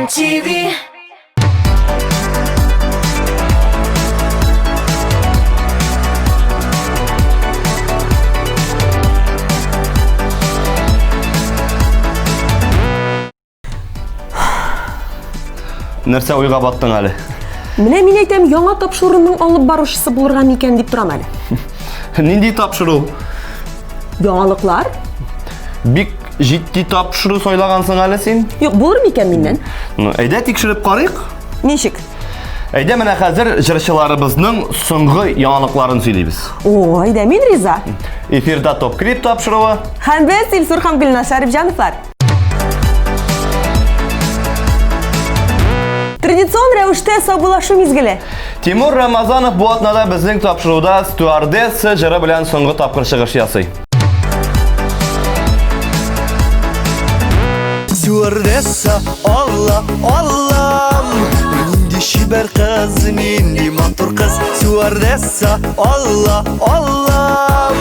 TV. Нәрсе ойға баттың әлі? Менә мин әйтәм, яңа тапшыруның алып барушысы булырга микән дип торам әле. Нинди тапшыру? Яңалыклар? Бик җитди тапшыру сайлагансың әле син? Юк, булыр микән миннән? Әйдә тикшереп карыйк. Ничек? Әйдә менә хәзер җырчыларыбызның соңгы яңалыкларын сөйлибез. О, әйдә, мин риза. Эфирда ТопКлип тапшыруы. Һәм без Илсур һәм Гөлназ Шәрифҗановлар. Традицион рәвештә саубуллашу мизгеле. Тимур Рамазанов бу атнада безнең тапшыруда стюардесса җыры белән соңгы тапкыр чыгыш ясый. Стюардесса, Алла, Аллам, нинди шибәр кыз, нинди матур кыз. Стюардесса, Алла, Аллам,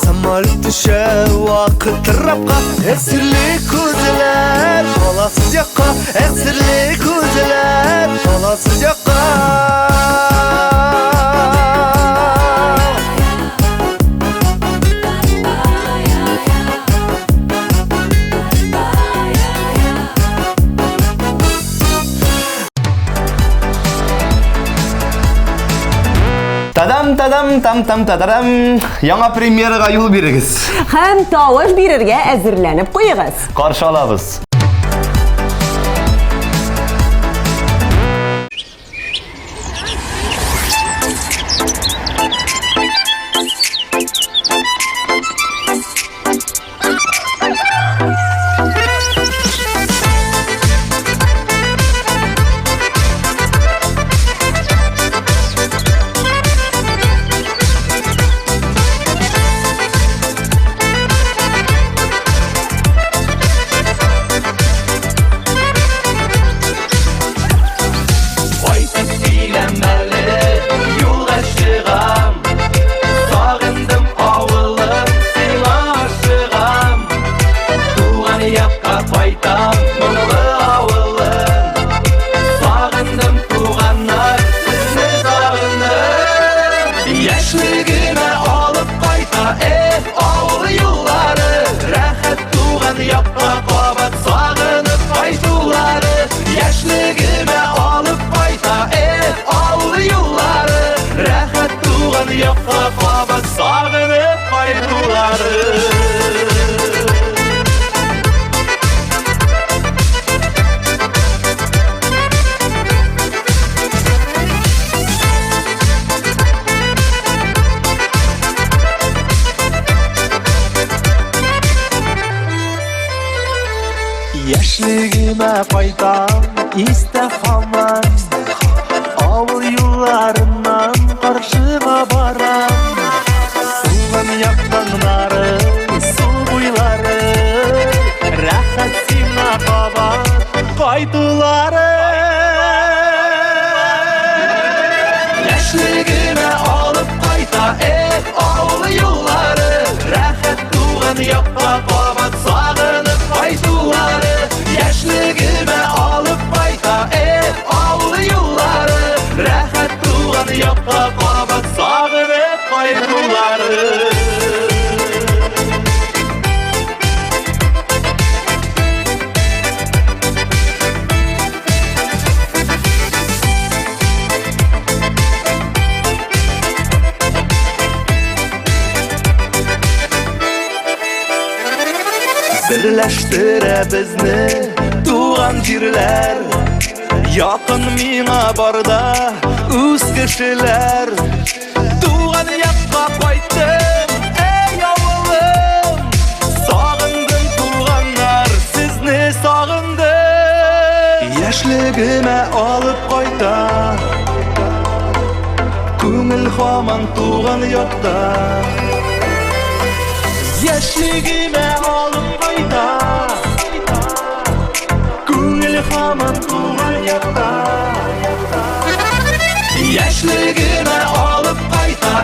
самолет төшә вакыт рапка. Әсирле күзләр, баласыз якка. Әсирле күзләр, баласыз якка. Тадам. Яңа премьерага юл бирегез. Һәм тавыш бирергә әзерләнеп куегыз. Каршы алабыз. Яшьлегимә кайтам, истә һаман. Авыл юлларыннан каршыма барам. Туган яктаннары, су буйлары, рәхәт сиңа кабат кайтулары. Яшьлегимә алып кайта, авыл юллары, рәхәт туган якка кабат сагынып кайтулары. Яшьлегимә алып кайта, авыл юллары, рәхәт туган якка кабат сагынып кайтулары. Берләштерә безне туган җирләр. Якын миңа барда үз кешеләр. Туган якка кайттым, эй авылым. Сагындым туганнар, сезне сагындым. Яшьлегемә алып кайта, күңел һаман туган якта. Яшьлегемә алып кайта, күңел һаман туган якта. Яшьлегемә алып кайта,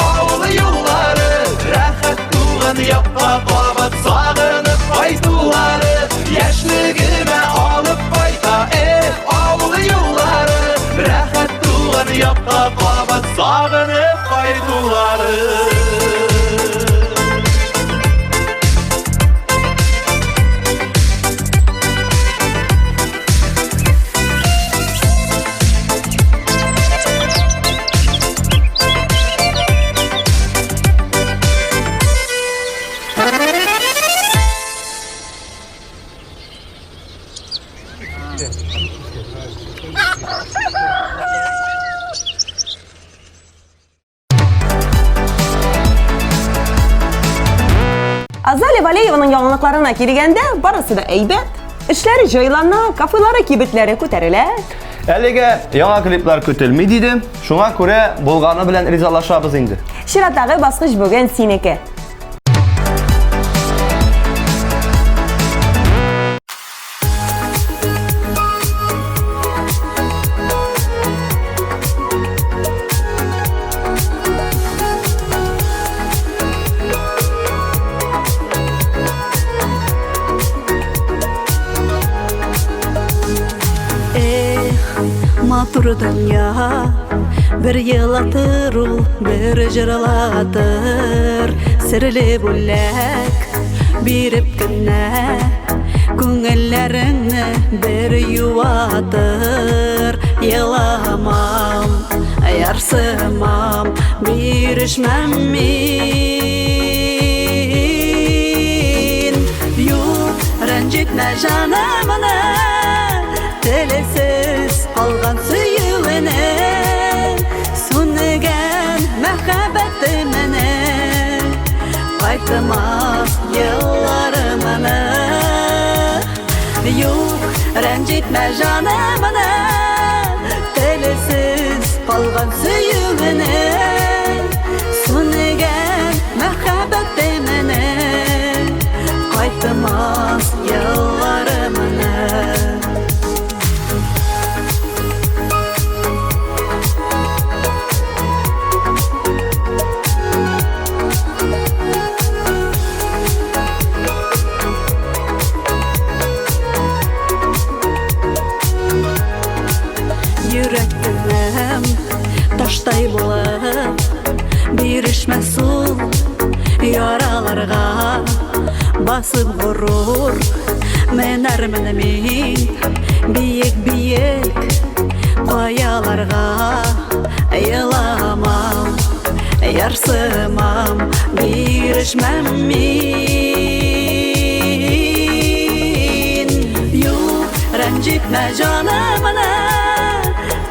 авыл юллары, рәхәт туган якка кабат сагынып кайтулары. Яшьлегемә алып кайта, Азали Валееваның яңалыкларына килгәндә, барысы да әйбәт. Эшләре җайлана, кафелары, кибетләре күтәрелә. Әлегә яңа клиплар көтелми диде. Шуңа күрә булганы белән ризалашабыз инде. Чираттагы баскыч бүген синеке. Матур дөнья, bir yılatır ул, bir jırlatır. Sirli бүләк, биреп кенә, күңелләреңне bir юатыр. Еламам, ярсымам, бирешмәм мин. Юк, рәнҗетмә җанымны, телесез алган сөюенә, сүнегән мәхәббәтемне, кайтмас елларымны. Юк, рәнҗетмә җанымны, телесез калган сөюенә, сүнегән мәхәббәтемне, кайтмас елларымны. Йөрәктәм таштай булып, бирешмәс ул яраларга. Басып горур, менәрмен мин биек-биек каяларга. Еламам, ярсымам, бирешмәм мин. Юк, рәнҗетмә җанымны,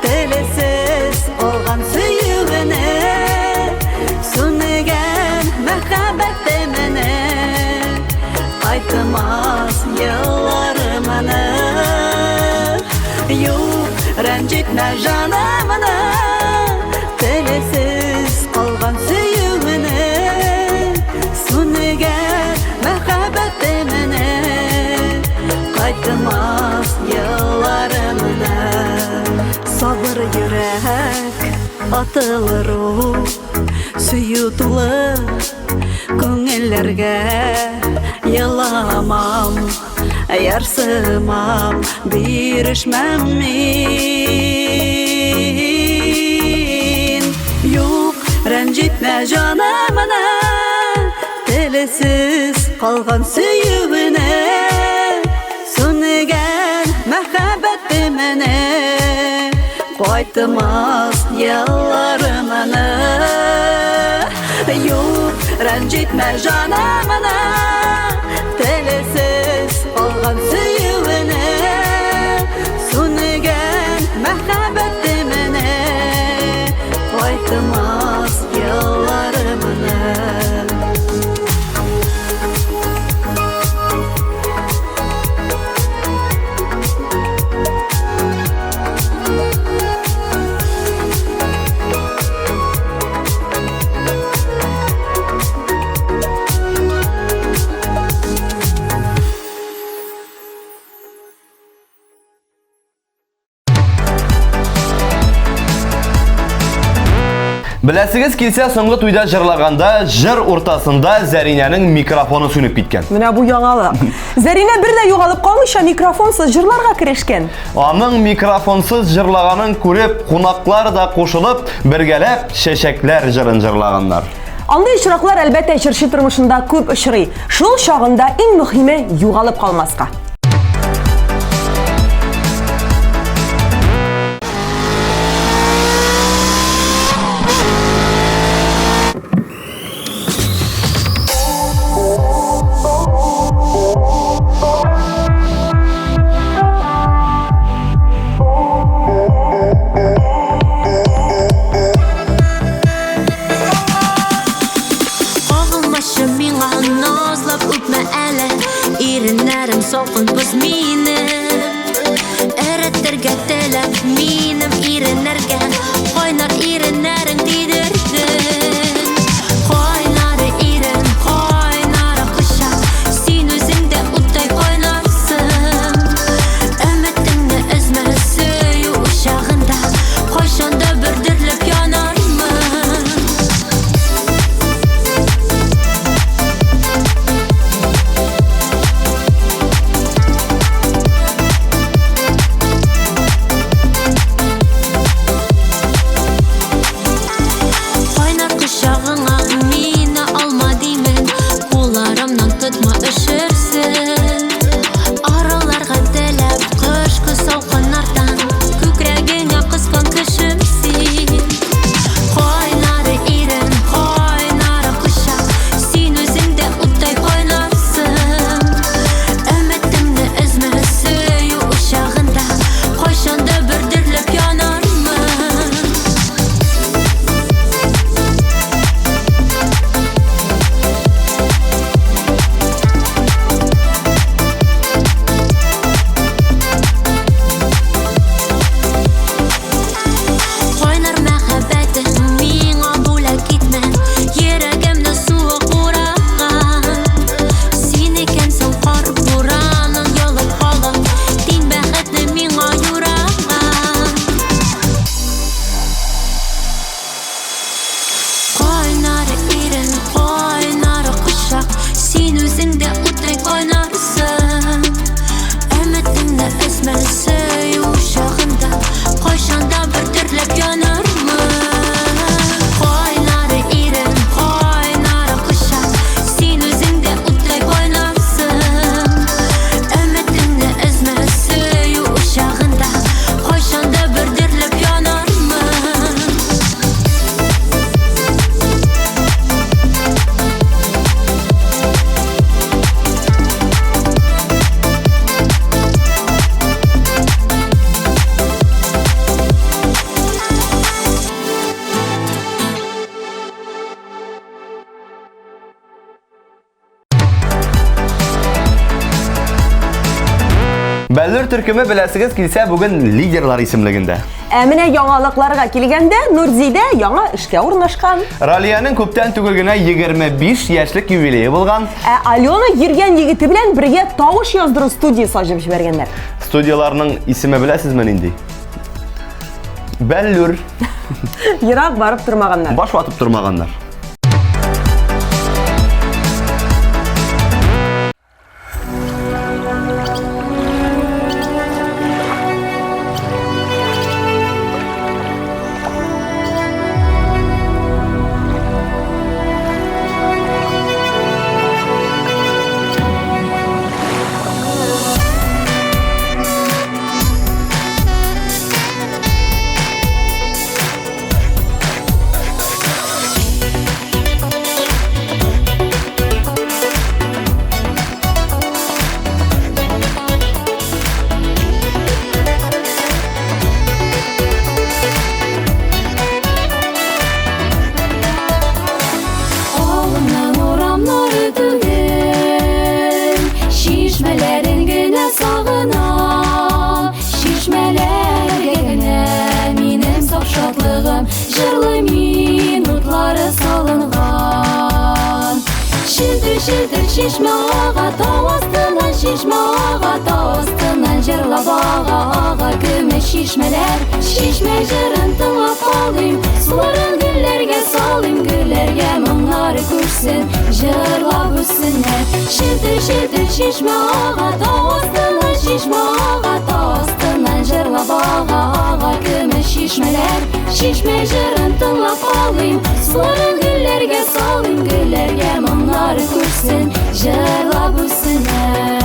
телесез алган сөюенә, сүнегән мәхәббәтемне, кайтмас елларымны. Юк, рәнҗетмә җанымны, телесез калган сөюенә, сүнегән мәхәббәтемне, кайтмас елларымны. Сабыр йөрәк, атылыр ул, сөю тулы күңелләргә. Еламам, ярсымам, бирешмәм мин. Юк, рәнҗетмә җанымны, телесез калган сөюенә, сүнегән мәхәббәтемне, кайтмас елларымны. Юк, рәнҗетмә җанымны, телесез калган сөюенә, сүнегән мәхәббәтемне, кайтмас елларымны. Беләсегез килсә, соңгы туйда җырлаганда, җыр уртасында Зәринәнең микрофоны сүнеп киткән. Менә бу яңалык. Зәринә бер дә югалып калмыйча микрофонсыз җырларга керешкән. Аның микрофонсыз җырлаганын күреп, кунаклар да кушылып, бергәләп чәчәкләр җырын җырлаганнар. Андый очраклар әлбәттә җырчы тормышында күп очрый. Шул чагында иң мөһиме югалып калмаска. Тилеп минем иреннәргә, кайнар иреннәрең тидердең. Кайнары ирен, кайнары кочак, син үзең дә уттай кайнарсың. Өметеңне өзмә сөю учагында, кайчанда бөрдерлеп янармын. Кайнар кочагыңа мине алма димен, кулларымнан тотма өшерсен. Араларга теләп кышкы салкыннардан, күкрәгеңә кыскан кешем син. Кайнары ирен, кайнары кочак, син үзең дә уттай кайнарсың. Өметеңне өзмә сөю учагында, кайчанда бөрдерлеп янармын. Кайнар мәхәббәтең миңа бүләк итмә, йөрәгемне суык ураган. Син икәнсең кар бураның ялып калып, тиң бәхетне миңа юраган. Кайнары ирен, кайнары кочак, син үзең дә уттай кайнарсың. Өметеңне өзмә сөю учагында, кайчанда бөрдерлеп янармын. Кайнары ирен, кайнары кочак, син үзең дә уттай кайнарсың. Өметеңне өзмә сөю учагында, кайчанда бөрдерлеп янармын. Бәллүр төркеме беләсегез килсә бүген лидерлар исемлегендә. Менә яңалыкларга килгәндә, Нурзидә яңа эшкә урнашкан. Ралияның күптән түгел генә 25 яшьлек юбилее булган. Алена йөргән егете белән бергә тавыш яздыру студиясе ачып җибәргәннәр. Студияларның исеме беләсезме нинди? Бәллүр. Ерак барып тормаганнар. Баш ватып тормаганнар. Жырлы минутлары салынган. Шилтер шишмә ага, тау астынан шишмә ага, тау астынан жырлап ага, көмеш шишмәләр, шишмә җырын тыңлап калыйм. Суларын гөлләргә салыйм, гөлләргә моңнары күрсен, җырлап үссеннәр. Шилтер шишмә ага, тау астынан шишмә ага, тау астынан жырлап ага, көмеш шишмәләр, шишмә җырын тыңлап калыйм. Суларын гөлләргә салыйм, гөлләргә моңнары күрсен, җырлап үссеннәр.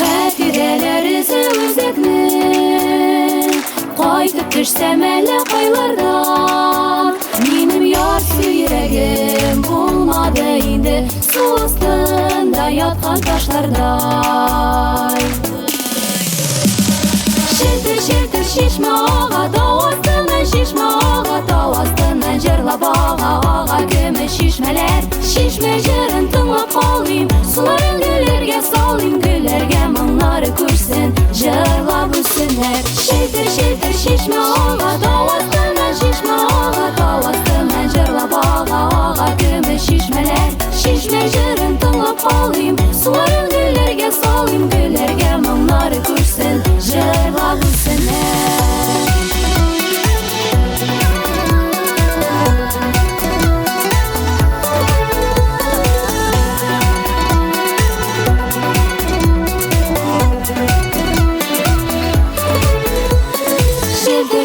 Хәтирәләр изе үзәкне, кайтып төшсәм әллә кайлардан. Минем ярсу йөрәгем булмады инде, су астында яткан ташлардай. Шилтер шишмә ага, тау астынан шишмә ага, тау астынан җырлап ага, көмеш шишмәләр, шишмә җырын тыңлап Şişme jırın tınlap kalayım Suların güllerge salayım Güllerge mımları kursun Jırla bulsunlar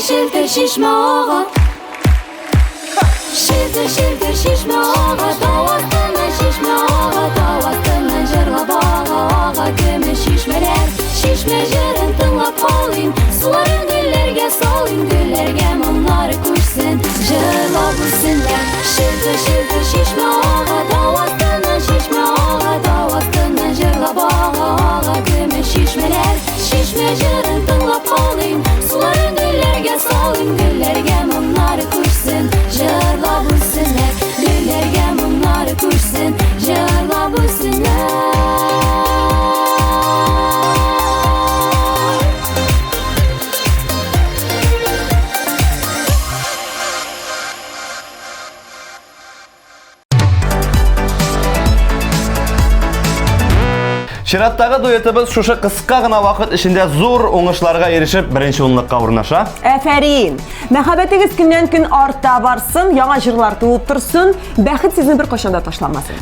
Şildir şişme ağa Şildir şişme ağa Davasından şişme ağa Davasından jırla bağa Ağa kömür şişmeler Şişme jırın tınlap kalayım Suların güllerge salayım Güllerge mımları kursun Jırla bulsunlar Şildir şişme ağa Davasından şişme ağa Davasından jırla bağa Ağa kömür şişmeler Şişme jırın tınlap kalayım Suların güllerge salayım Güllerge mımları kursun Jırla bulsunlar Güllerge mımları kursun Jırla bulsunlar Şirattагы дуэтыбыз шушы кыска гына вакыт ичинде зур оңышларга erişip birinchi o'rinlikka урнаша. Әфәрин. Мәхәббәтегез көннән-көн артта барсын, яңа җырлар туып торсын, бәхет сезне бер кашанда ташламасын.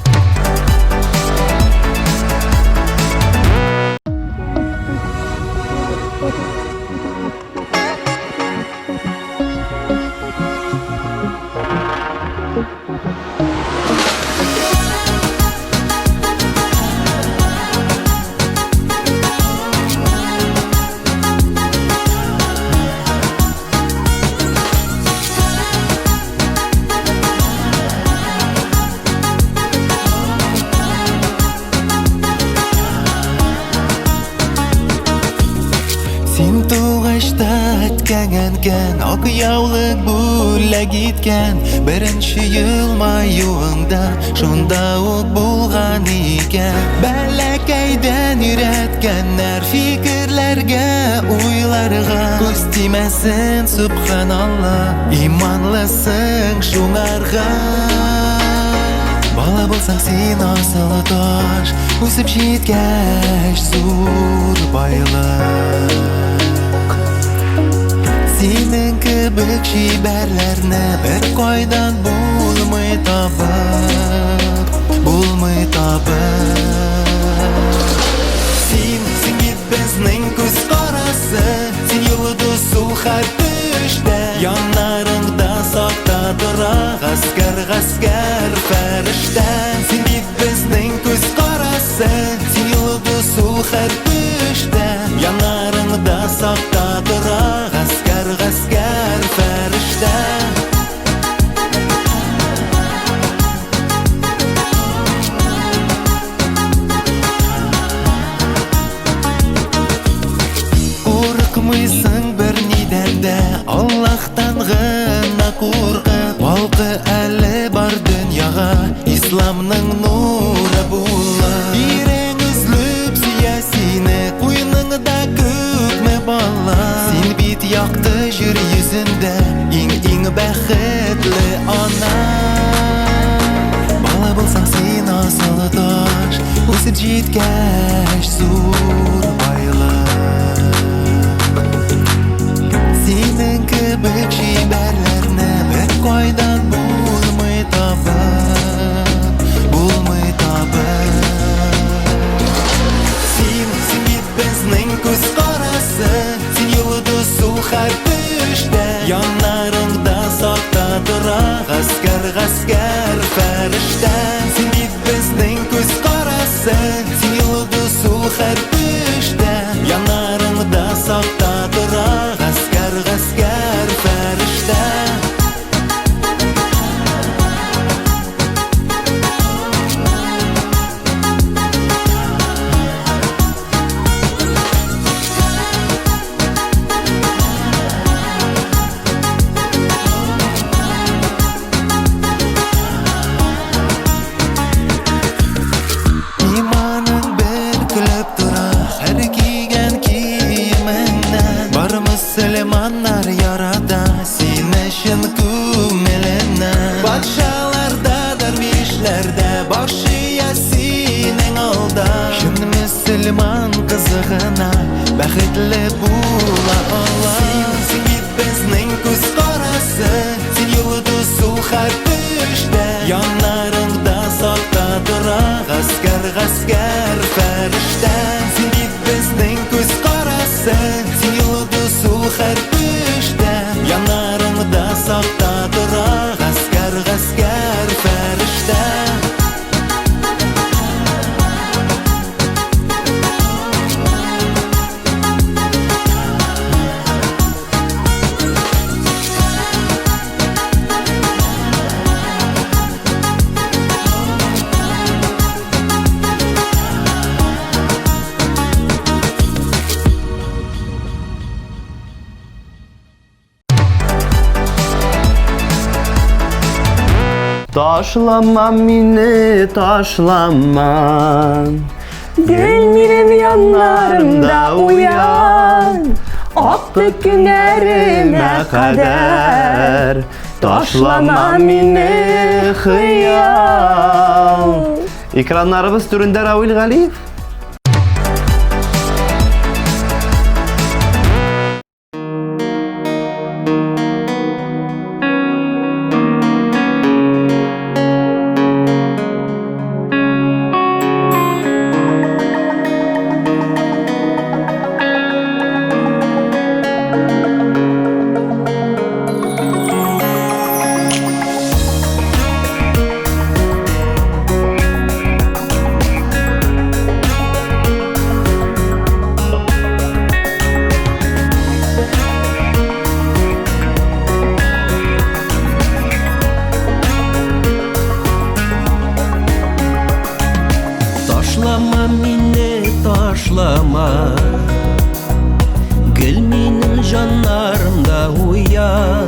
Син тугышта әткәнгән ак яулык бүләк иткән Беренче елмаюыңда шунда ук булган икән Бәләкәйдән өйрәткәннәр фикерләргә, уйларга Күз тимәсен, субханалла, иманлысың шуңарга Бала булсаң син асылы таш, үсеп җиткәч зур байлык Синең кебек чибәрләрне бер кайдан булмый табып Син бит безнең күз карасы, син йолдыз сул һәр төштә Яннарыңда сакта тора гаскәр фәрештә Син бит безнең күз карасы, син йолдыз сул һәр төштә Яннарыңда сакта тора гаскәр фәрештә Курыкмыйсың бер нидән дә Аллаһтан гына куркып Балкы әле бар дөньяга Исламның нуры булып Ирең үзлеп сөя сине Куйныңда күпме бала Син бит якты җир йөзендә Иң бәхетле ана Бала булсаң син асылы таш Үсеп җиткәч зур байлык Синең кебек чибәрләрне бер кайдан булмый табып Син бит безнең күз карасы, син йолдыз сул һәр төштә Яннарыңда сакта тора гаскәр фәрештә Син бит безнең күз карасы, син йолдыз сул һәр төштә başı yasinin alda Şun Müslüman kızığına Bəxtli bula Allah Sen bizning göz qarası Sen yıldızı hər düşdə Yanlarında sakta durar Asker fərişdə Sen bizning göz qarası Sen yıldızı hər düşdə Yanlarında sakta durar Asker fərişdə Taşlama mini taşlama Gülmerim yanlarımda uyan Aktı günlerime kadar Taşlama mini hıyal Ekranlarımız türünde Ravil Galiyev Taşlama mini taşlama Gül menin canlarımda uyan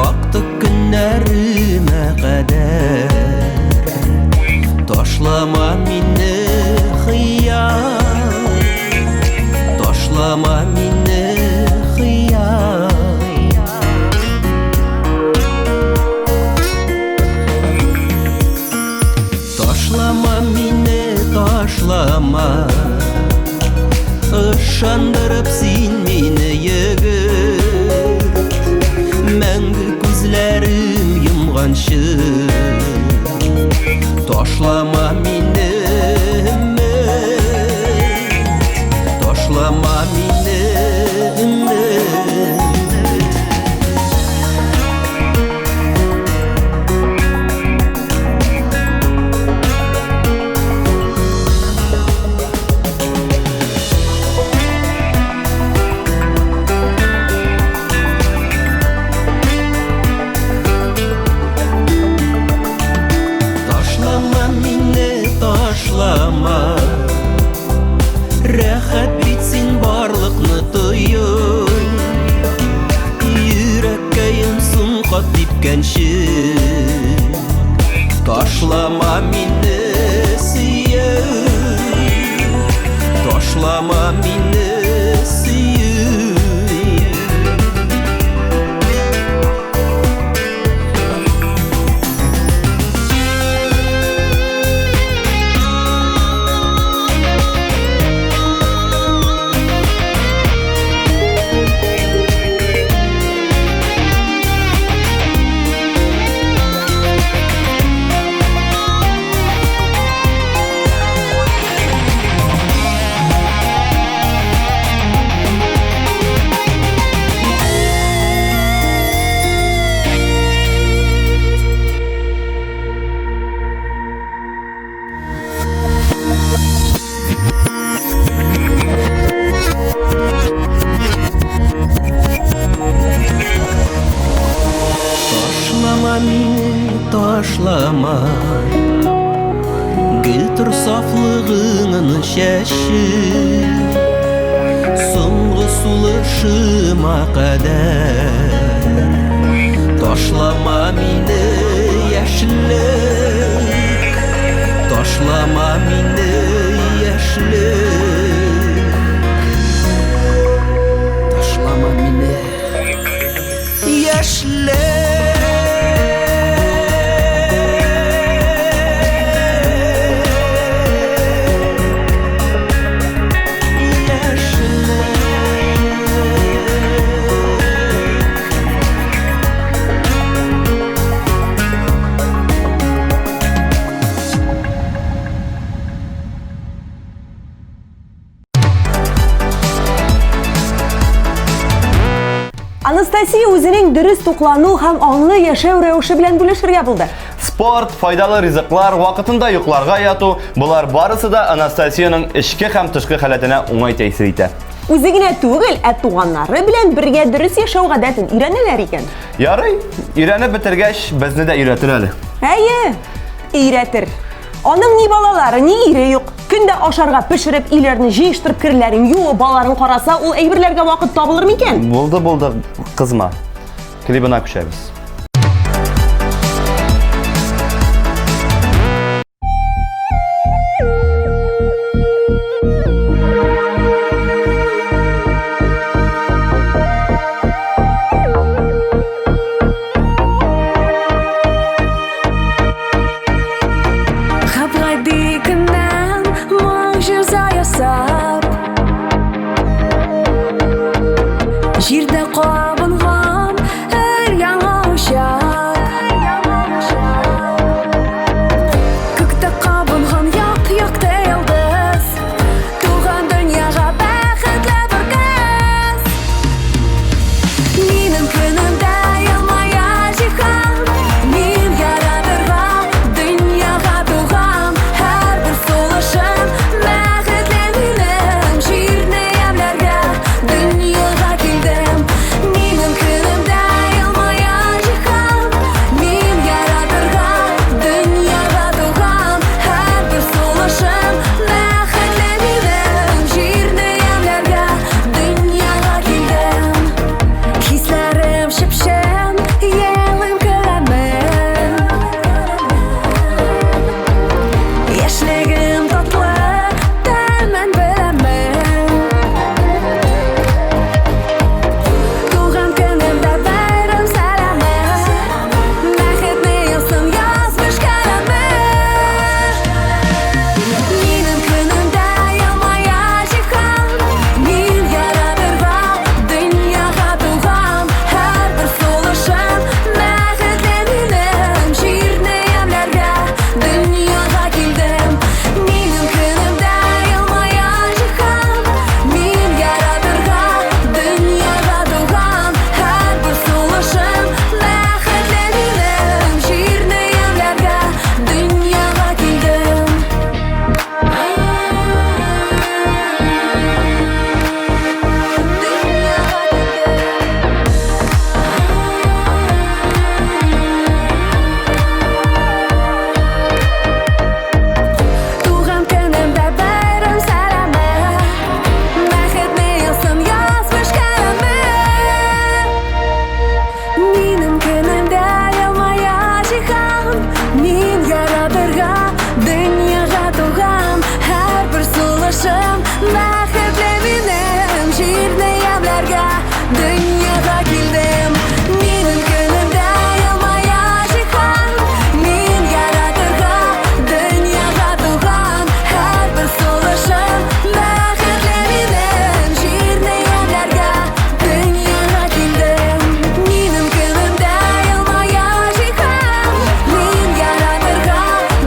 Aktı günlerime kadar Taşlama mini hıyal Taşlama mini hıyal Taşlama mini taşlama Işandırıp sen meni yigit Мәңгі көзләрім йомганчы Ташлама мені өмет Ташлама мені өмет Ташлама Рәхәт бит син барлыкны тоеп Йөрәккә йомсын кат типкәнче Ташлама мине сөеп Ташлама мине сөеп Ташлама Гүлтір сафлығыңын шәші Соңғы сулышыма қадар Ташлама мені яшілік Ташлама мені яшілік Ташлама мені яшілік Гөлфия үзенең дөрес туклану һәм аңлы яшәү рәвеше белән бүлешергә булды. Спорт, файдалы ризыклар, вакытында йокларга яту, булар барысы да Анастасияның эчке һәм тышкы халәтенә уңай тәэсир итә. Үзе генә түгел, туганнары белән бергә дөрес яшәү гадәтен өйрәнәләр икән. Ярый, өйрәнеп бетергәч, безне дә өйрәтер әле. Әйе, өйрәтер. Аның ни балалары, ни ире юк. Көндә ашарга пешереп, иләрне җыештырып, кирләрен юып, баларын караса, ул әйберләргә вакыт табылыр микән? Булды, кызма. Клибына күчәбез. Җирдә кабынган яңа учак, күктә кабынган як-якты йолдыз, туган дөньяга бәхетле бер кыз. Минем көнемдә елмая җиһан, мин яратырга дөньяга туган, һәрбер сулышым бәхетле минем, җирне ямьләргә дөньяга килдем. Минем көнемдә елмая җиһан, мин яратырга дөньяга туган, һәрбер сулышым бәхетле минем, җирне ямьләргә дөньяга килдем. Хисләрем шипшен, елым көләмен, яшьлегем татлы, тәмен беләмен. Туган көнемдә бәйрәм сәламе, бәхетне язсын язмыш каләме. Минем көнемдә елмая җиһан, мин яратырга дөньяга туган, һәрбер сулышым бәхетле минем, җирне ямьләргә дөньяга килдем. Минем көнемдә елмая җиһан, мин яратырга дөньяга туган, һәрбер сулышым бәхетле минем, җирне ямьләргә дөньяга килдем. Туган көнемдә бәйрәм сәламе, бәхетне язсын язмыш каләме. Минем көнемдә елмая җиһан, мин яратырга дөньяга туган, һәрбер сулышым бәхетле минем, җирне ямьләргә дөньяга килдем. Минем көнемдә елмая җиһан, мин яратырга дөньяга туган, һәрбер сулышым бәхетле минем, җирне ямьләргә дөньяга килдем. Минем көнемдә елмая җиһан, мин яратырга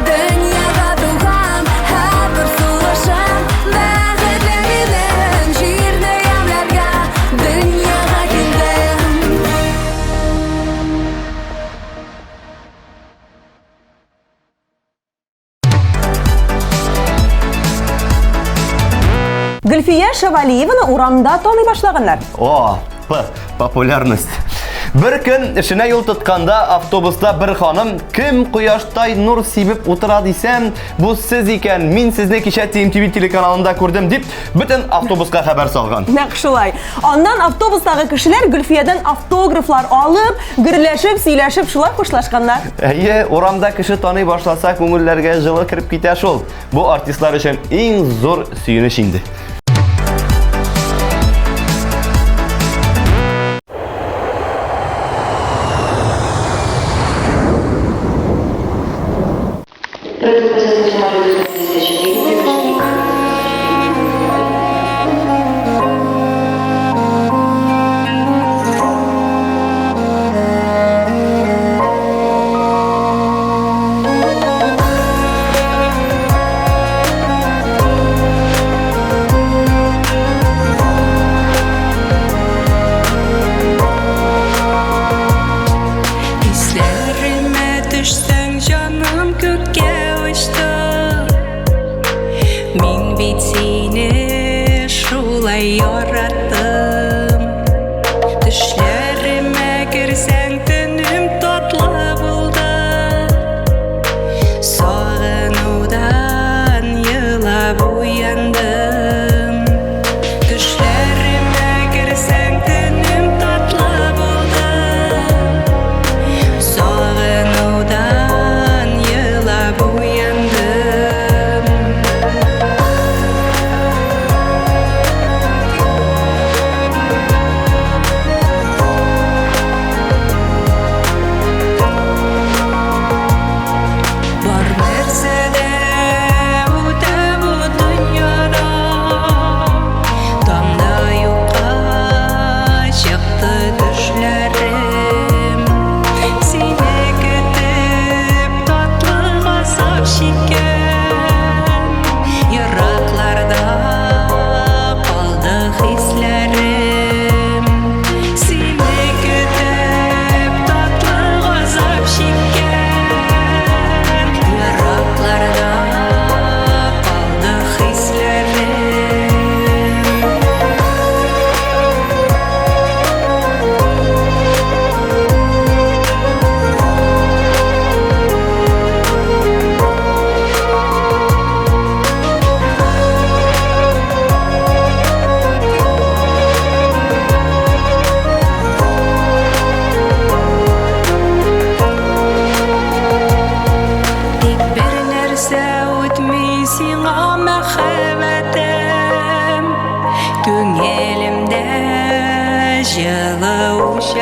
дөньяга туган, һәрбер сулышым бәхетле минем, җирне ямьләргә дөньяга килдем. Гөлфия Шавалиеваны урамда таный башлаганнар. Популярность. Бер көн эшенә юл тотканда автобуста бер ханым кем кояштай нур сибеп утыра дисәм, бу сез икән, мин сезне кичә TMTV телеканалында күрдем дип, бөтен автобуска хәбәр салган. Нәкъ шулай. Аннан автобустагы кешеләр Гөлфиядән автографлар алып, гөрләшеп, сөйләшеп шулай хушлашканнар. Әйе, урамда кеше таный башласа, күңелләргә җылы кирип китә шул. Бу артистлар өчен иң зур сөенеч инде.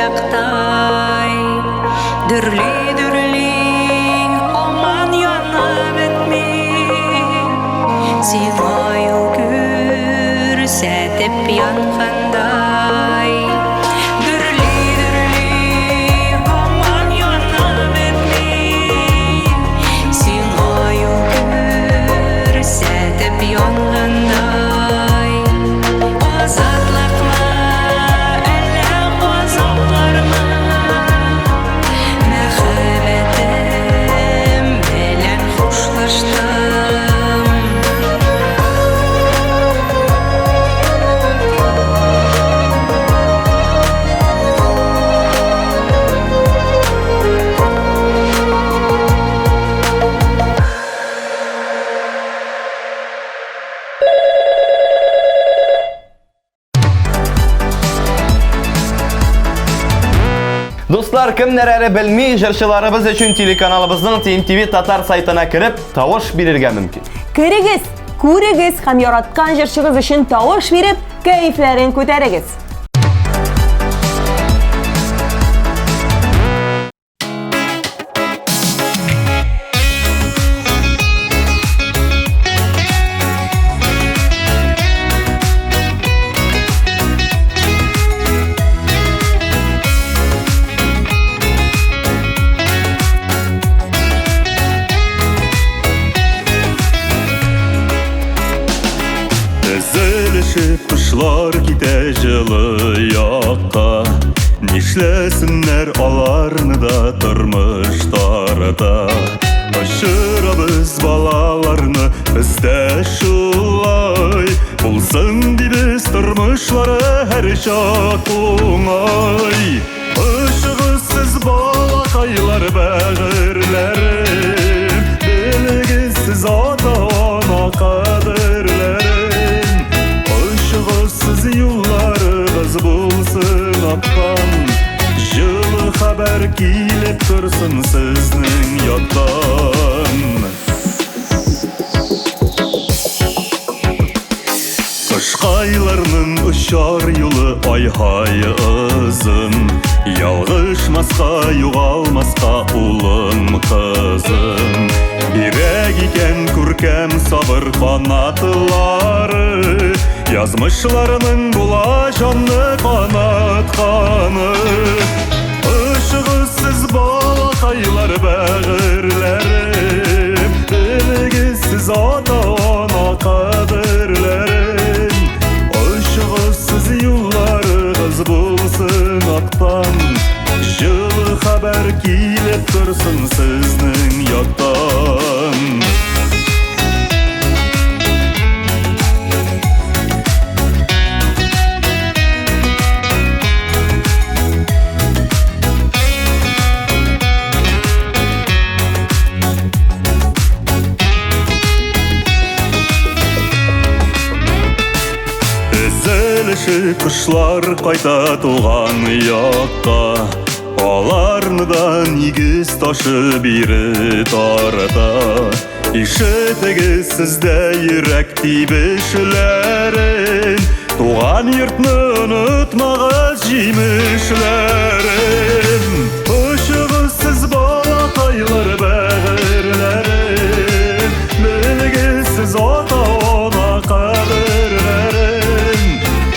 шақтай дүрлі оман янып етмей сиғаю көрсетіп янғандай дүрлі оман янып етмей сиғаю көрсетіп янғандай азатлық ма әлі азаплар ма мәхәббәтім белән хушлаштым Dostlar, kimler әлі білмей, жыршыларыбыз үшін телеканалыбыздың TMTV Татар сайтына кіріп, тауыш берерге мүмкін. Кірігіз, көрігіз, һәм яраткан жыршығыз үшін тауыш беріп, кәйфләрін көтәрігіз. Тізілішіп құшлар кете жылы яққа Нишлесінлер аларны да тұрмыштарда Ұшырабыз балаларны бізде шулай Болсын дейбіз тұрмышлары әр шақ оңай Ұшығызсыз балақайлар бәғірлерім Білігізсіз ата-ана қадірлерім Ұшығызсыз юлларығыз болсын атқан Жылы хабар келіп тұрсын сіздің яттан Қышқайларның ұшар юлы ай-хай ызын Ялғышмасқа, юғалмасқа улым қызым Берек екен күркәм сабыр қанатылары Язмышларының бұла жанны қанатқаны Ұшығызсыз балақайлар бәғірлерім Білігізсіз ата-ана қадірлерім Ұшығызсыз юлларығыз болсын ақтан Жылы хабар келіп тұрсын сіздің яттан Ізіліші құшлар қайта туған яққа Аларны да нигіз ташы бири тарата Ишетегіз сізде йөрәк тибешләрен Туған йортны онытмағыз җимешләрен Ұшығызсыз балақайлар бәғірләрен Білігізсіз ата-ана қадірләрен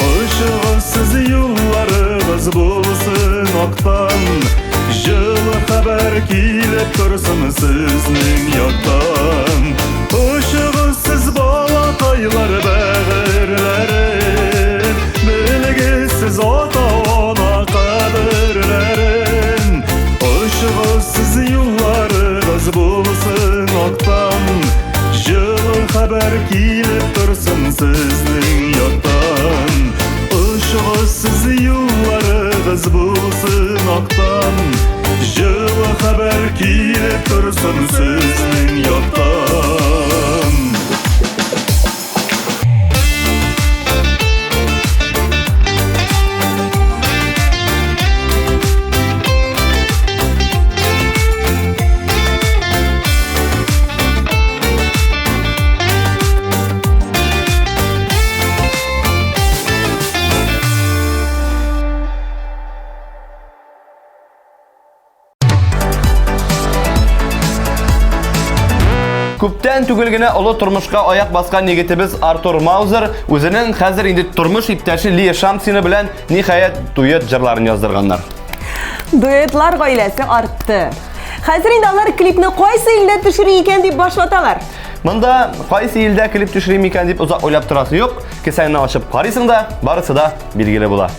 Ұшығызсыз юлларығыз болсын ақтан Жылы хабар келіп тұрсын сіздің яттан Ұшығызсыз балақайлар бәғірләрен Білігізсіз ата-ана қадірләрен Ұшығызсыз юлларығыз болсын ақтан Жылы хабар келіп тұрсын сіздің яттан Ұшығызсыз юлларығыз болсын ақтан Жылы хабар келіп тұрсын сіздің яттан Күптән түгел генә олы тормышка аяк баскан егетебез Артур Маузер үзенең хәзер инде тормыш иптәше Лия Шамсина белән ниһаять дуэт җырларын яздырганнар. Дуэтлар гаиләсе артты. Хәзер инде алар клипны кайсы илдә төшерә икән дип башлаталар. Монда кайсы илдә клип төшерим икән дип озак уйлап торасы юк. Кесәңне ачып карыйсың да, барысы да билгеле була.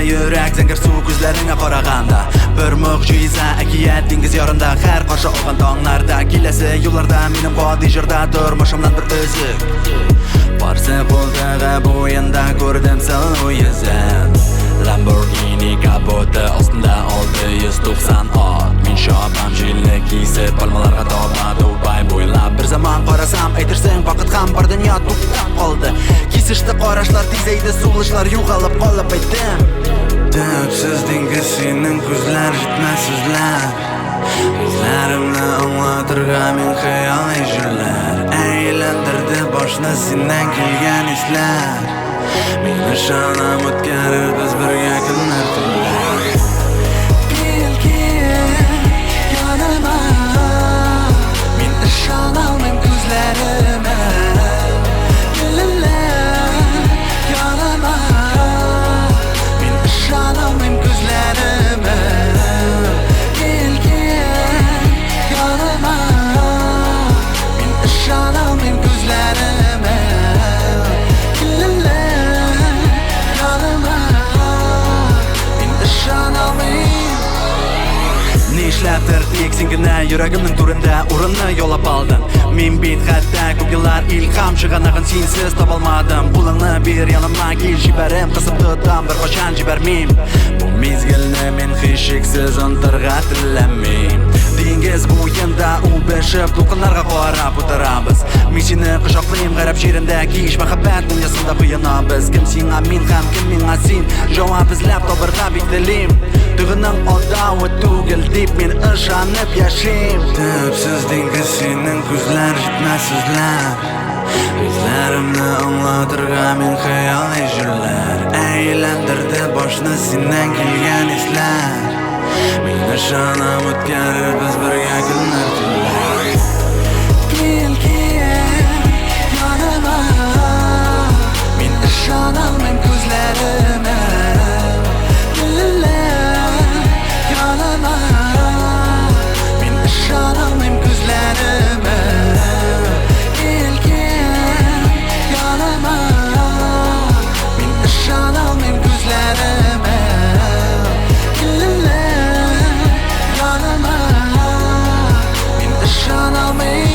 Yürek zengir su gözlerine qaraganda bir mucize akiyet dengiz yarında her qarşı olgan tonglarda kelesi yollarda menim qodijirda turmushimdan bir özük barsa bo'ldi bo'yinda ko'rdim sen o yüzden Lamborghini kapoti ostida 690 ot men shobam jilni kiysib palmalarga to'la Dubai bo'ylab bir zaman qarasam aytirsang vaqt ham bir dunyo to'xtab qoldi kesishdi qarashlar tezaydi suvlishlar yo'qolib qolib aytdim Döpsüz dengiz senin ko'zlar yetmez so'zlar Gözlerimni anlatırga men xayol ejirlar Aylantirdi boshni sendan kelgan eslar Meni shonam o'tkarar biz birga kunlar tunlar Kel yonima Men ishonolmam ko'zlarima Ishonolmam ko'zlarima Kel yonima Men ishonolmam ko'zlarima Yonima Men ishonolmam Nishlabdir teksingina yuragimning turida o'rinni yo'lab oldin Men bit hatta ko'p yillar ilhom chig'anag'in sensiz topolmadim Qo'lingni ber yonimga kel jibarim qisib tutam bir qachon jibarmim Bu mezgilni men hech cheksiz unuttirga tilamayman Dengiz bo'yinda u beshib to'lqinlarga qarab o'tiramiz Men seni quchoqlayim g'arab she'rinda kiyish mahabbat dunyosida quyina biz Kim senga men ham kim menga sen javob izlab tobirda bekdilim Tug'uning odavi tugil deb men ishonib yashayim Döpsüz dengiz senin ko'zlar yetmez so'zlar Ko'zlarimni anlatırga men xayol ejirlar Aylantirdi boshni sendan kelgan eslar Meni shonam o'tkarar biz birga kunlar tunlar Kel yonima Men ishonolmam ko'zlarima Yonima Men ishonolmam ko'zlarima Kel yonima Men ishonolmam ko'zlarima Yonima Men ishonolmam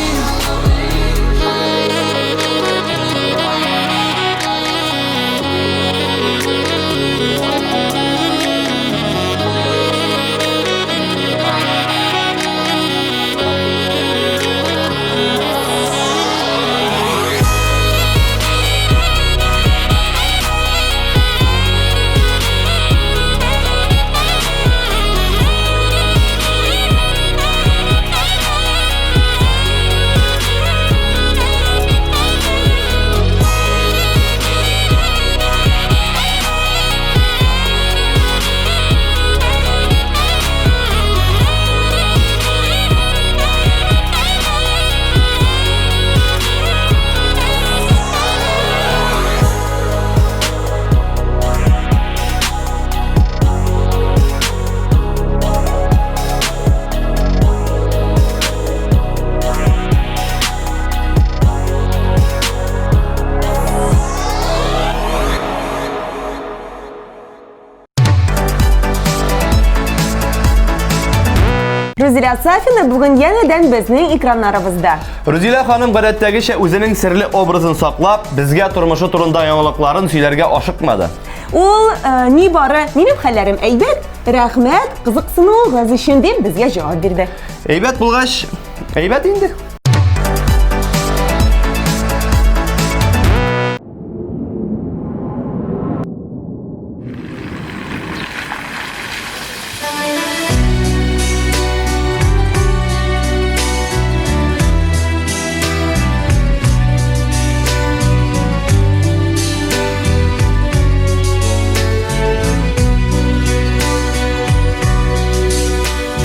Рузилә Сафина бүген янәдән безнең экраннарыбызда. Рузилә ханым гадәттәгечә үзенең серле образын саклап, безгә тормышы турында яңалыкларын сөйләргә ашыкмады. Ул ни бары минем хәлләрем әйбәт, рәхмәт, кызыксынуыгыз өчен дип безгә җавап бирде. Әйбәт булгач, әйбәт инде.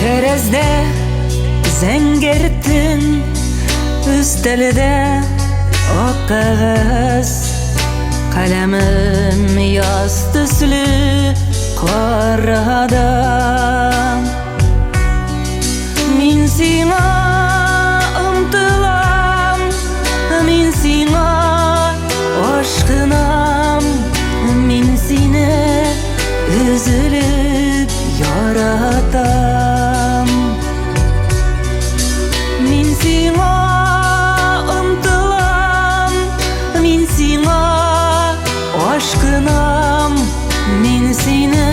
Тәрәздә зәңгәртен, өстәлдә ак кәгазь, каләмем яз төсле карада. Мин сиңа омтылам, мин сиңа ашкынам, мин сине üzülüp yaratam. Min сиңа омтылам, мин сиңа ашкынам, мин сине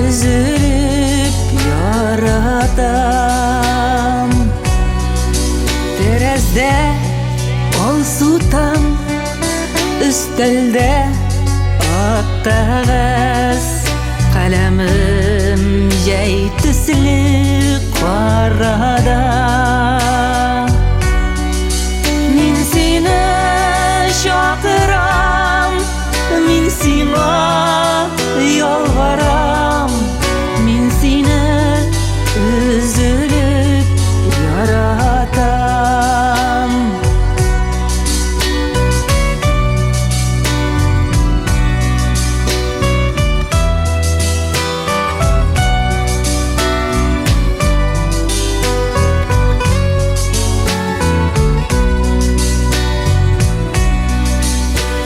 üzülüp yaratам. Тәрәздә алсутам, өстәлдә ак кәгазь, каләмем җәй төсле карада. Мин сине чакырам, мин сиңа ялварам, мин сине üzülüp яратам.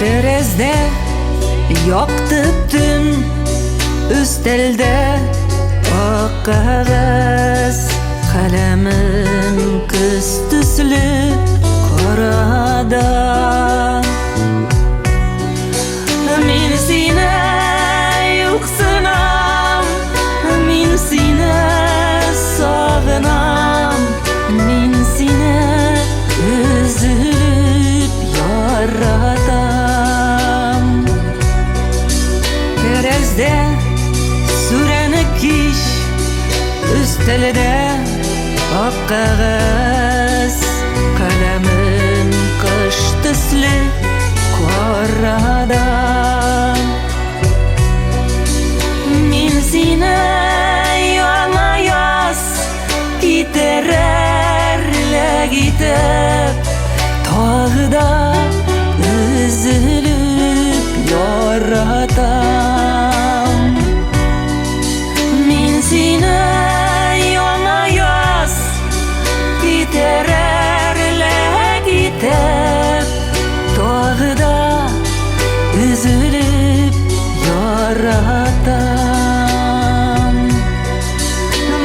Тәрәздә якты төн, өстәлдә ак кәгазь, каләмем көз төсле карада. Мин сине юксынам, мин сине сагынам, мин сине üzülüp yaratам. Тәрәздә сүрәне киш, өстәлдә ак кәгазь, каләмем кыш төсле карада. Мин сине яңа яз китерәрлек итеп, тагы да üzülüp yaratам. Мин сине яңа яз китерәрлек итеп, тагы да üzülüp yaratам.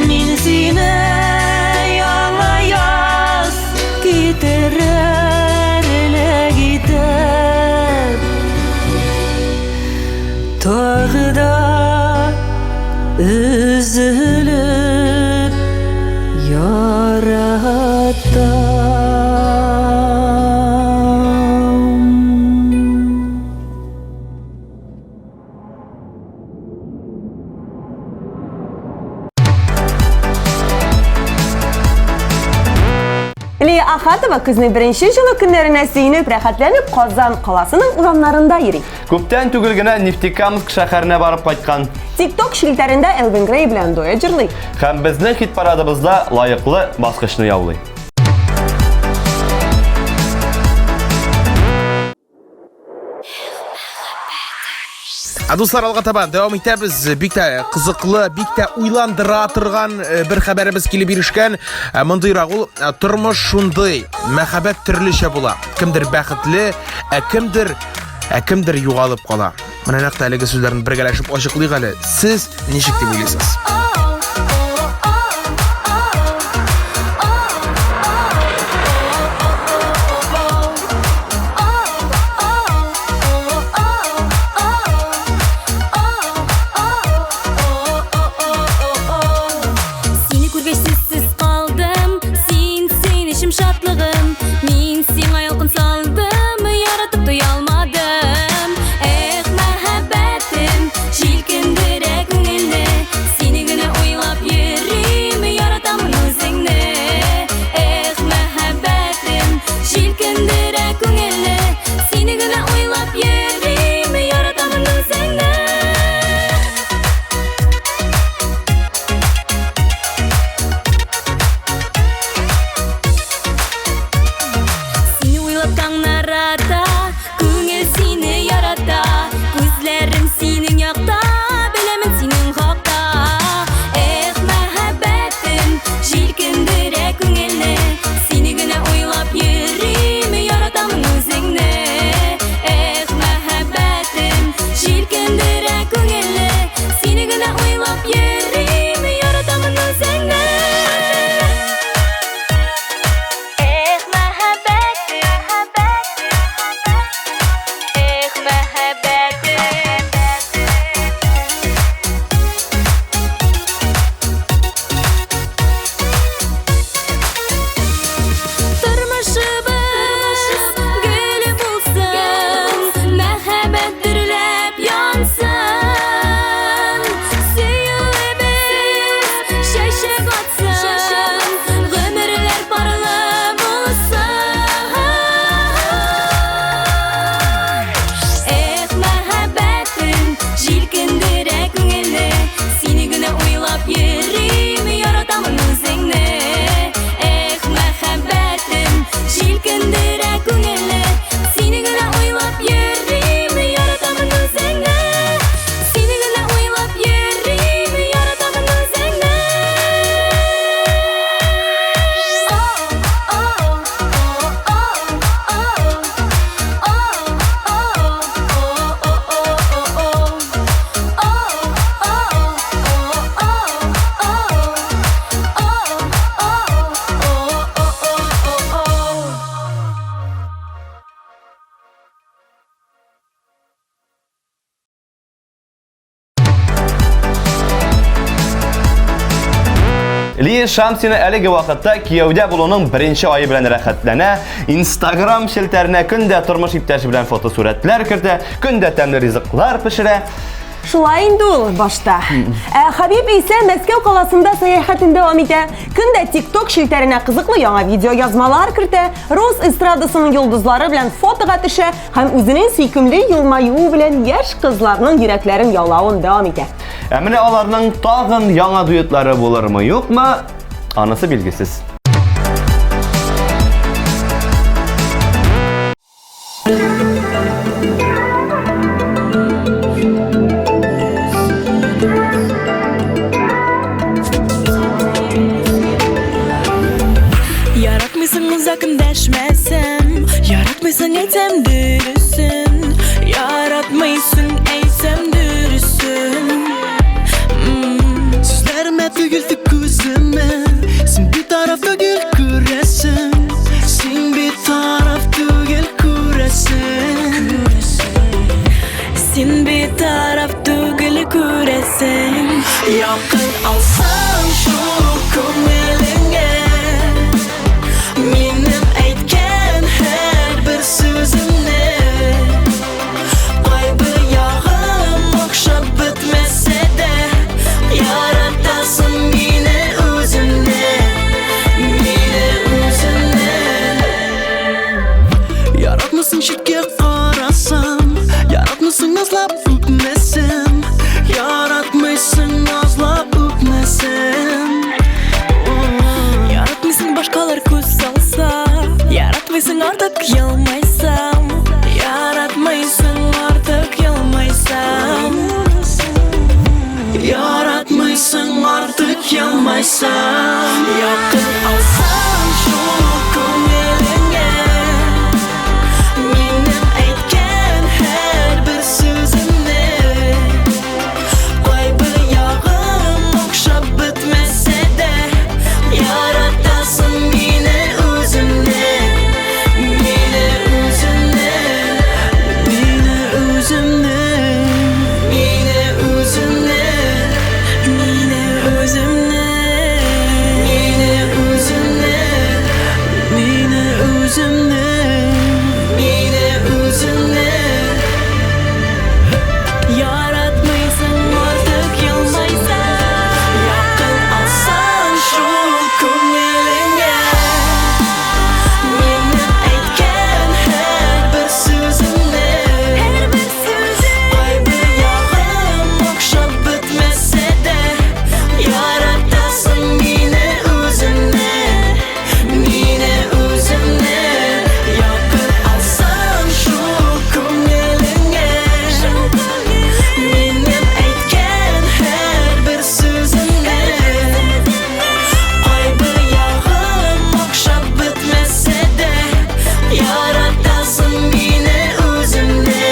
Мин сине яңа яз китерәрлек итеп, тагы да üzülüp yaratam. Лия Ахатова көзнең беренче җылы көннәренә сөенеп, рәхәтләнеп Казан каласының урамнарында йөри. Күптән түгел генә Нефтекамск шәһәренә барып кайткан. TikTok ширкәтләрендә Элвин Грей белән дуэт җырлый. Һәм безнең хит парадыбызда лаеклы баскычны яулый. Дуслар, алга таба дәвам итәбез. Бик тә кызыклы, бик тә уйландыра торган бер хәбәребез килеп ирешкән. Мондыйрак ул тормыш шундый, мәхәббәт төрлечә була. Кемдер бәхетле, кемдер югалып кала. Менә нәкъ әлеге сүзләрне бергәләшеп ачыклыйк әле. Сез ничек дип уйлыйсыз? Li Shamsini әлеге вакытта кияүдә булуның беренче айы белән рәхәтләнә. Instagram шелтәренә көндә тормыш иптәше белән фотосурәтләр кертә, көндә тәмле ризыклар пешерә. Шулай инде ул башта. Хабиб исә Мәскәү каласында сәяхәтен дәвам итә. Көндә TikTok шелтәренә кызыклы яңа видео язмалар кертә, рус эстрадасының йолдызлары белән фотога төшә һәм үзенең сөйкемле елмаюы белән яшь кызларның йөрәкләрен яулавын дәвам итә. Менә аларның тагын яңа дуэтлары булырмы, юкмы? Анысы билгесез. Yaratmışsın uzakım deşmesem, yaratmışsın eysem dürüsün, yaratmışsın eysem dürüsün. Sözlerime tügüldü gözüme, sen bir tarafta gül küresin, sen bir tarafta gül küresin. Sen bir tarafta gül küresin. Yakın alsam şu ko'ngilingga, menim aytgan har bir so'zimni, qaybi yog'im o'xshab bitmasa da, yaratasan meni o'zingni, meni o'zingni. Yaratmışsın şirkeye qarasam, yaratmışsın nazlab öpmesem, yaratmışsın nazlab öpmesem. Yaratmışsın başkalar ko'z salsa, yaratmışsın artık yılmaysam, yaratmışsın artık yılmaysam, Yaratmışsın artık yanmaysam. yakın alsam şu ko'ngilingga, menim aytgan har bir so'zimni, qaybi yog'im o'xshab bitmasa da, yaratasan meni o'zingni, meni o'zingni, Meni o'zimni, meni o'zingni, meni o'zimni, meni o'zingni, meni o'zimni. meni o'zingni. Yaratmışsın artık yılmaysan, yakın alsan şu ko'ngilingga, menim aytgan har bir so'zimni, qaybi yog'im o'xshab bitmasa da, yaratasan meni o'zingni, meni o'zingni. Yakın alsan şu ko'ngilingga, menim aytgan har bir so'zimni, qaybi yog'im o'xshab bitmasa da, yaratasan meni o'zingni,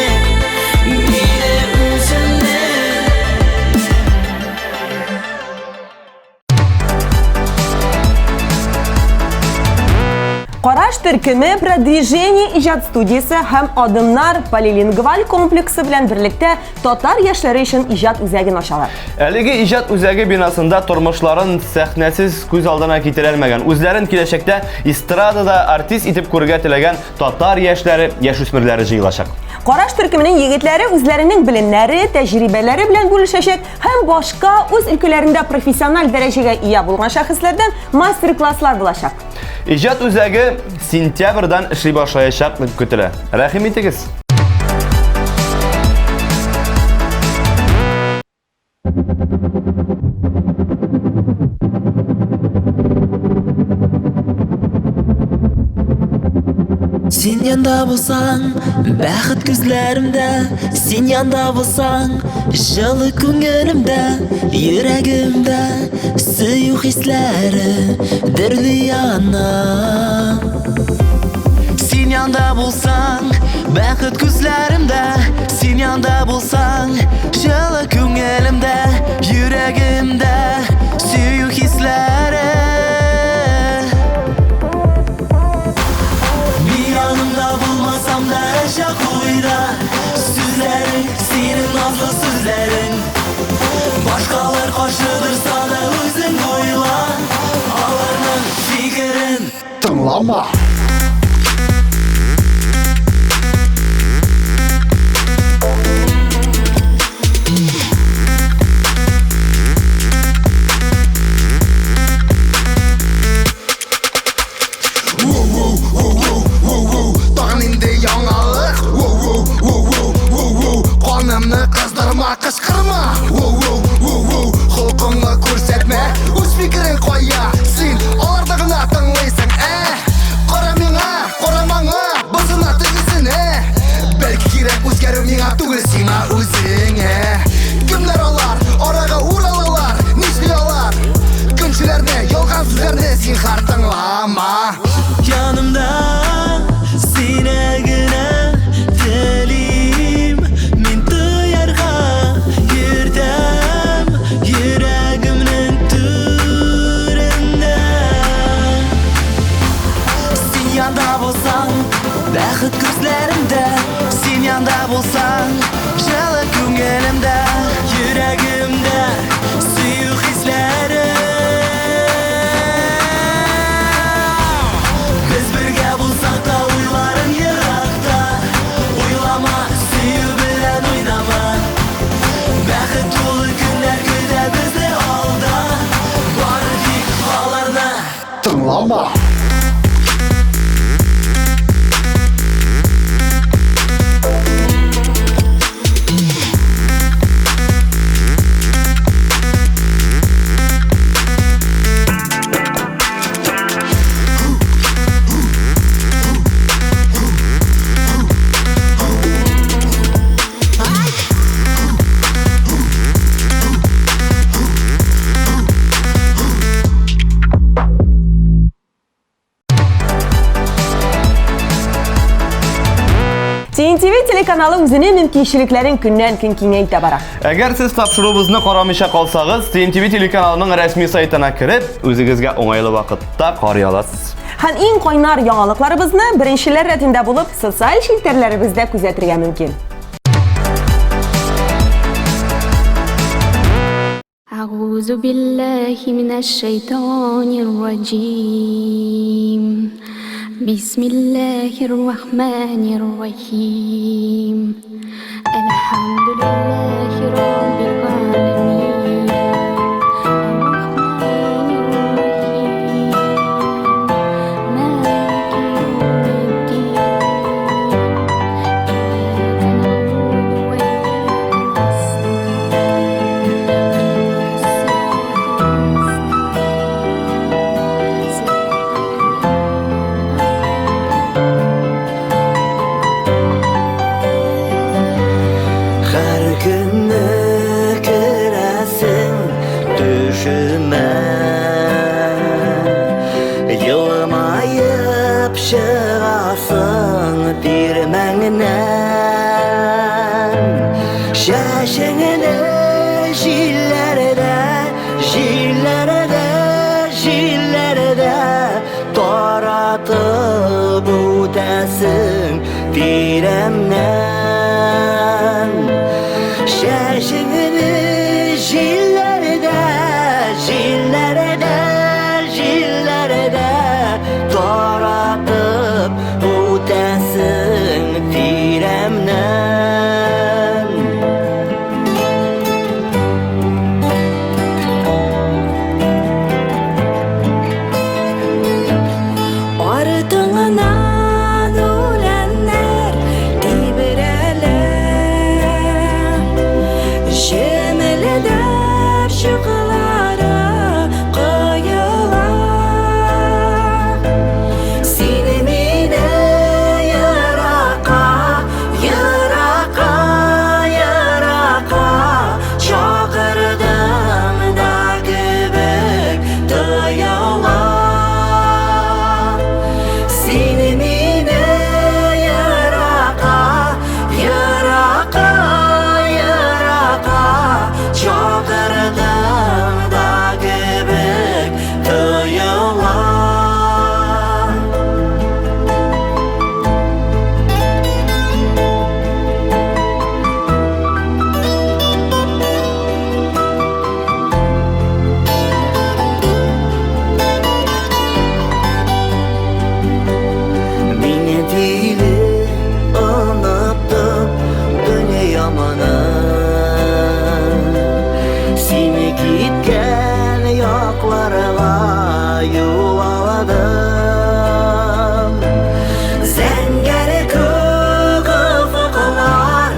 meni o'zingni. Караш төркеме продвижение иҗат студиясе һәм адымнар полилингваль комплексы белән берлектә татар яшьләре өчен иҗат үзәген ачалар. Әлеге иҗат үзәге бинасында тормышларын сәхнәсез күз алдына китерелмәгән, үзләрен киләчәктә эстрадада артист итеп күрергә теләгән татар яшьләре, яшүсмерләре җыелачак. Караш төркеменең егетләре үзләренең белемнәре, тәҗрибәләре белән бүлешәчәк һәм башка үз өлкәләрендә профессиональ дәрәҗәгә ия булган шәхесләрдән мастер-класслар булачак. Иҗат үзәге сентябрьдан эшли башлаячак дип көтелә. Рәхим итегез. Sen yanda bulsan, bәхет күзләремдә, sen yanda bulsan, жылы күңелемдә, йөрәгемдә, сөю хисләре дөрли яна. Sen yanda bulsan, bәхет күзләремдә, sen yanda bulsan, жылы күңелемдә, йөрәгемдә, сөю хисләре. Yanımda bulmasam da yaşak uyda, sözlerin, senin nazlı sözlerin, başkalar karşıdırsa da özün koyla, Тыңлама. Тағын инде яңалық. Қанымны қыздырма, қышқырма. Құлқыңны көрсетме, өз пікірін қоя. Сен олардығына тыңлайсың, қора маңа, бұзына тігісіне. Бәлкі керек өзгеру меңа түгіл сиңа өзің. Кімдер олар, ораға уралалар, нешли олар. Күншілеріне, елған сөздеріне сен қар тыңлама. Yanımda sine güne dilim min duyarga yürüdüm yüreğimin türünde. Sen yanda bolsan bәхет gözlerimde, sen yanda bolsan жылы көңілімде, yüreğimde suyuk hislerim. Тыңлама. TNTV телеканалы үзенең мөмкинчелекләрен көннән-көн киңәйтә бара. Әгәр сез тапшыруыбызны карамыйча калсагыз, TNTV телеканалының рәсми сайтына кереп, үзегезгә уңайлы вакытта карый аласыз. Һәм иң кайнар яңалыкларыбызны беренчеләр рәтендә булып социаль челтәрләребездә күзәтергә мөмкин. أعوذ بالله من الشيطان الرجيم بسم الله الرحمن الرحيم الحمد لله رب العالمين الرحمن الرحيم مالك يوم الدين إياك نعبد وإياك Her günü Gitken yoqlarga yol aladım Zengeri kög ufuklar,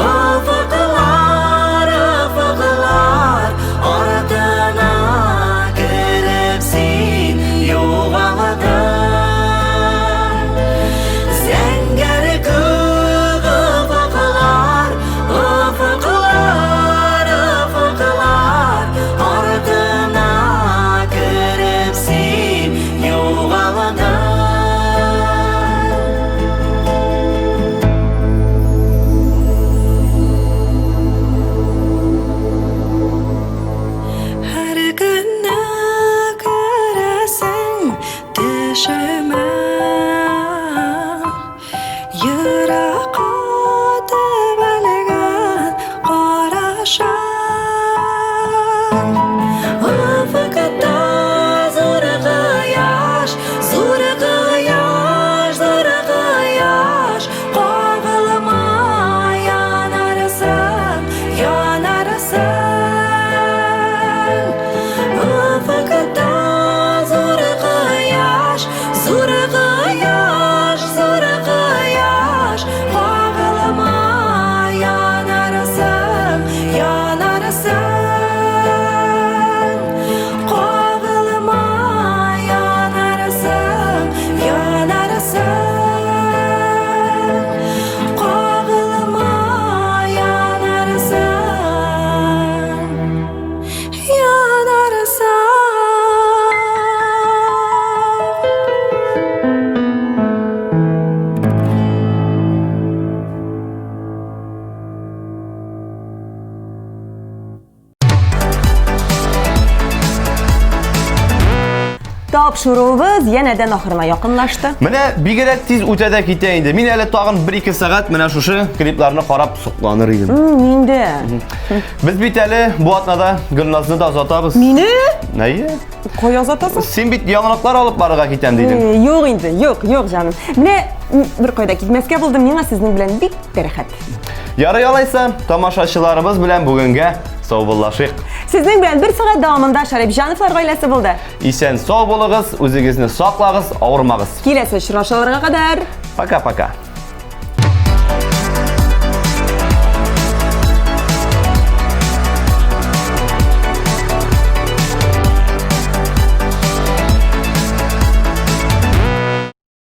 ufuklar, ufuklar Ardına giripsin yoğaladım Zengeri kög ufuklar, ufuklar, ufuklar Ardına giripsin yoğaladım Her günü göresin düşüme Yürek ötebelgen qarашan Ufukta zurgı yaş, zurgı yaş, zurgı yaş Qağılma yanarsan, yanarsan Ufukta zurgı yaş, zurgı yaş, zurgı yaş Qağılma yanarsan, yanarsan Qağılma yanarsan, yanarsan Qağılma yanarsan, yanarsan Тапшыруыбыз янәдән ахырына якынлашты. Менә бигрәк тиз үтәдә китә инде. Мин әле тагын 1-2 сәгать менә шушы клипларны карап сокланыр идем. Инде. Без бит әле бу атнада Гөлназны да озатабыз. Мине? Нәйе? Кая озатасың? Син бит яңалыклар алып барырга китәм дидең. Юк инде, юк, юк җаным. Менә бер кайда китмәскә булдым, миңа сезнең белән бик бәрәхәт. Ярый алайса, тамашачыларыбыз белән бүгенгә саубуллашыйк. Сезнең белән 1 сәгать дәвамында Шәрифҗановлар гаиләсе булды. Исән сау булыгыз, үзегезне саклагыз, авырмагыз. Киләсе очрашуларга кадәр Пока-пока.